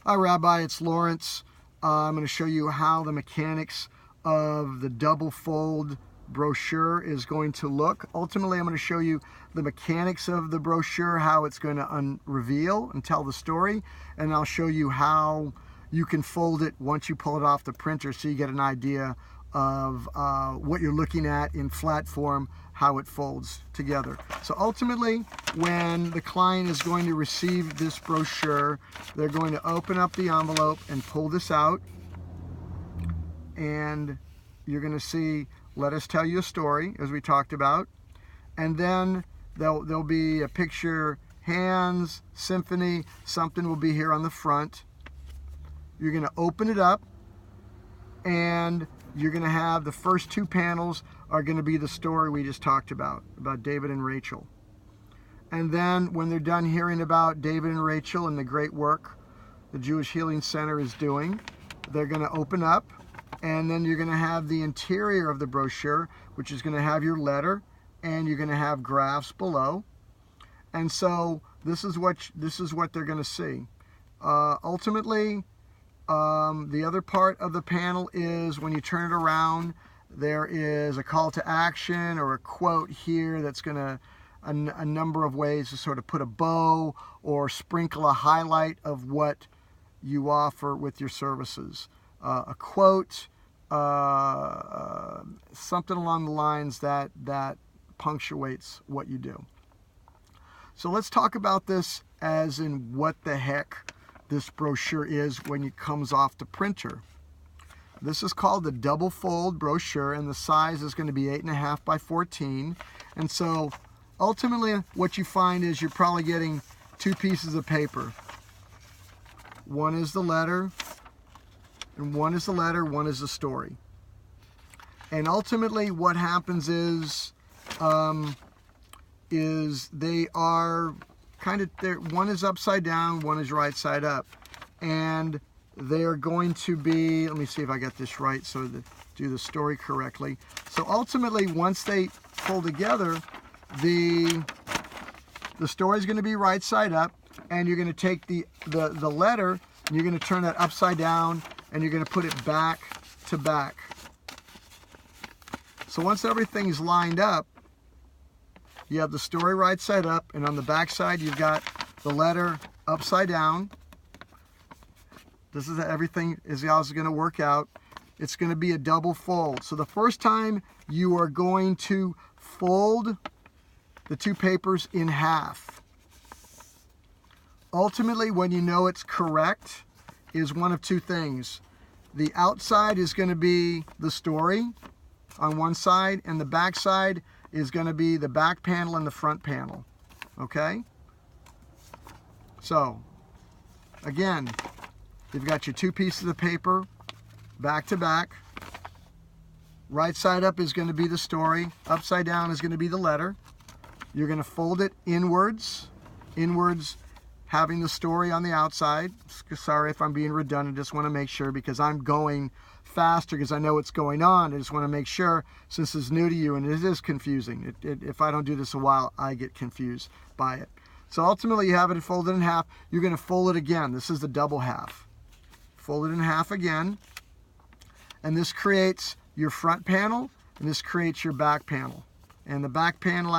Hi Rabbi, it's Lawrence. I'm going to show you how the mechanics of the double fold brochure is going to look. Ultimately, I'm going to show you the mechanics of the brochure, how it's going to reveal and tell the story, and I'll show you how you can fold it once you pull it off the printer so you get an idea of what you're looking at in flat form, how it folds together. So ultimately, when the client is going to receive this brochure, they're going to open up the envelope and pull this out, and you're going to see, let us tell you a story, as we talked about, and then there'll be a picture, hands, symphony, something will be here on the front. You're going to open it up, and you're going to have the first two panels are going to be the story we just talked about David and Rachel. And then when they're done hearing about David and Rachel and the great work the Jewish Healing Center is doing, they're going to open up, and then you're going to have the interior of the brochure, which is going to have your letter, and you're going to have graphs below. And so this is what they're going to see. Ultimately, the other part of the panel is when you turn it around, there is a call to action or a quote here that's going to a number of ways to sort of put a bow or sprinkle a highlight of what you offer with your services. A quote, something along the lines that punctuates what you do. So let's talk about this as in what the heck this brochure is when it comes off the printer. This is called the double fold brochure, and the size is going to be 8.5 by 14. And so ultimately what you find is you're probably getting two pieces of paper. One is the letter, and one is the story. And ultimately what happens is they are kind of, one is upside down, one is right side up, and they are going to be, let me see if I got this right so to do the story correctly. So ultimately, once they pull together, the story is going to be right side up, and you're going to take the letter and you're going to turn that upside down, and you're going to put it back to back. So once everything's lined up, you have the story right side up, and on the back side you've got the letter upside down. This is how everything is going to work out. It's going to be a double fold. So the first time you are going to fold the two papers in half. Ultimately, when you know it's correct, is one of two things. The outside is going to be the story on one side, and the back side is going to be the back panel and the front panel. Okay? So, again, you've got your two pieces of paper back to back. Right side up is going to be the story. Upside down is going to be the letter. You're going to fold it inwards. Inwards having the story on the outside. Sorry if I'm being redundant. Just want to make sure, because I'm going faster because I know what's going on. I just want to make sure, since it's new to you and it is confusing. If I don't do this a while, I get confused by it. So ultimately you have it folded in half. You're going to fold it again. This is the double half. Fold it in half again. And this creates your front panel, and this creates your back panel. And the back panel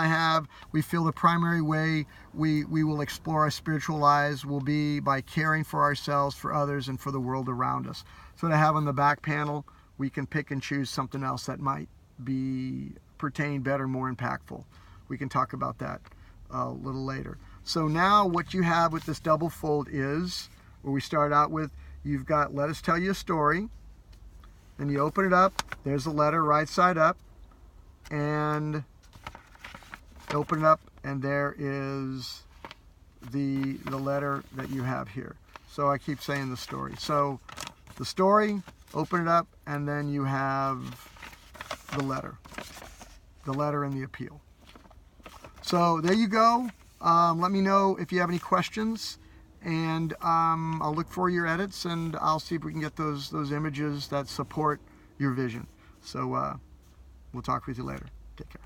we feel the primary way we will explore our spiritual lives will be by caring for ourselves, for others, and for the world around us. So to have on the back panel, we can pick and choose something else that might pertain better, more impactful. We can talk about that a little later. So now what you have with this double fold is, where we start out with, you've got let us tell you a story. Then you open it up, there's the letter right side up, and open it up, and there is the letter that you have here. So I keep saying the story. So the story, open it up, and then you have the letter and the appeal. So there you go. Let me know if you have any questions, and I'll look for your edits, and I'll see if we can get those images that support your vision. So we'll talk with you later. Take care.